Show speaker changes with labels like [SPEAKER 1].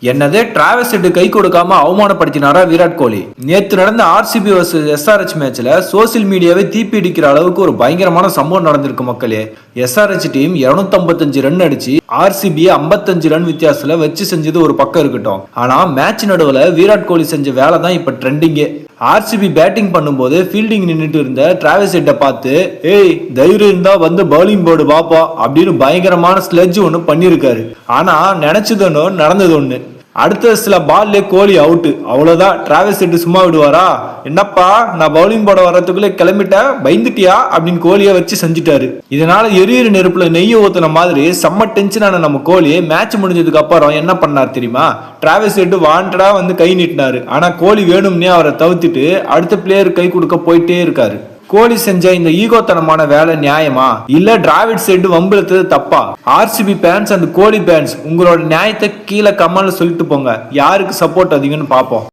[SPEAKER 1] என்னதே Travis head கை கொடுக்காம அவமானப்படுத்தினாரா விராட் கோலி. நேற்று நடந்த ஆர்சிபி vs SRH மேட்ச்ல சோசியல் மீடியாவை தீப்பிடிக்கிற அளவுக்கு ஒரு பயங்கரமான சம்பவம் நடந்திருக்கு மக்களே. SRH டீம் 255 ரன் அடிச்சு ஆர்சிபி 55 ரன் வித்தியாசத்துல வச்சு செஞ்சது ஒரு பக்கம் இருக்கட்டும். ஆனா மேட்ச் நடுவுல விராட் கோலி செஞ்ச வேலை தான் இப்ப ட்ரெண்டிங்கே. ஆர்சிபி பேட்டிங் பண்ணும்போது ஃபீல்டிங் நின்றுட்டு இருந்த டிராவிஸ் ஹெட்டை பார்த்து ஏய் தைரியம் இருந்தா வந்து பவுலிங் போர்டு பாப்பா அப்படின்னு பயங்கரமான ஸ்லெட்ஜ் ஒன்று பண்ணியிருக்காரு. ஆனா நினைச்சது ஒன்று நடந்தது ஒன்று. அடுத்த சில பால்ல கோலி அவுட்டு. அவ்வளவுதான். டிராவிஸ் ஹெட் சும்மா விடுவாரா? என்னப்பா நான் பவுலிங் போட வர்றதுக்குள்ள கிளம்பிட்ட, பயந்துட்டியா அப்படின்னு கோலியை வச்சு செஞ்சுட்டாரு. இதனால எரியிற நெருப்புல நெய்ய ஊத்துன மாதிரி செம்ம டென்ஷனான நம்ம கோலி மேட்ச் முடிஞ்சதுக்கு அப்புறம் என்ன பண்ணார் தெரியுமா? டிராவிஸ் ஹெட் வாண்டடா வந்து கை நீட்டினாரு. ஆனா கோலி வேணும்னே அவரை தவிர்த்துட்டு அடுத்த பிளேயர் கை கொடுக்க போயிட்டே இருக்காரு. கோலி செஞ்ச இந்த ஈகோத்தனமான வேலை நியாயமா இல்ல டிராவிட் ஹெட் வம்பிழுத்தது தப்பா? RCB fans and Kohli fans உங்களோட நியாயத்தை கீழே கமெண்ட்ல சொல்லிட்டு போங்க. யாருக்கு சப்போர்ட் அதிகம்னு பாப்போம்.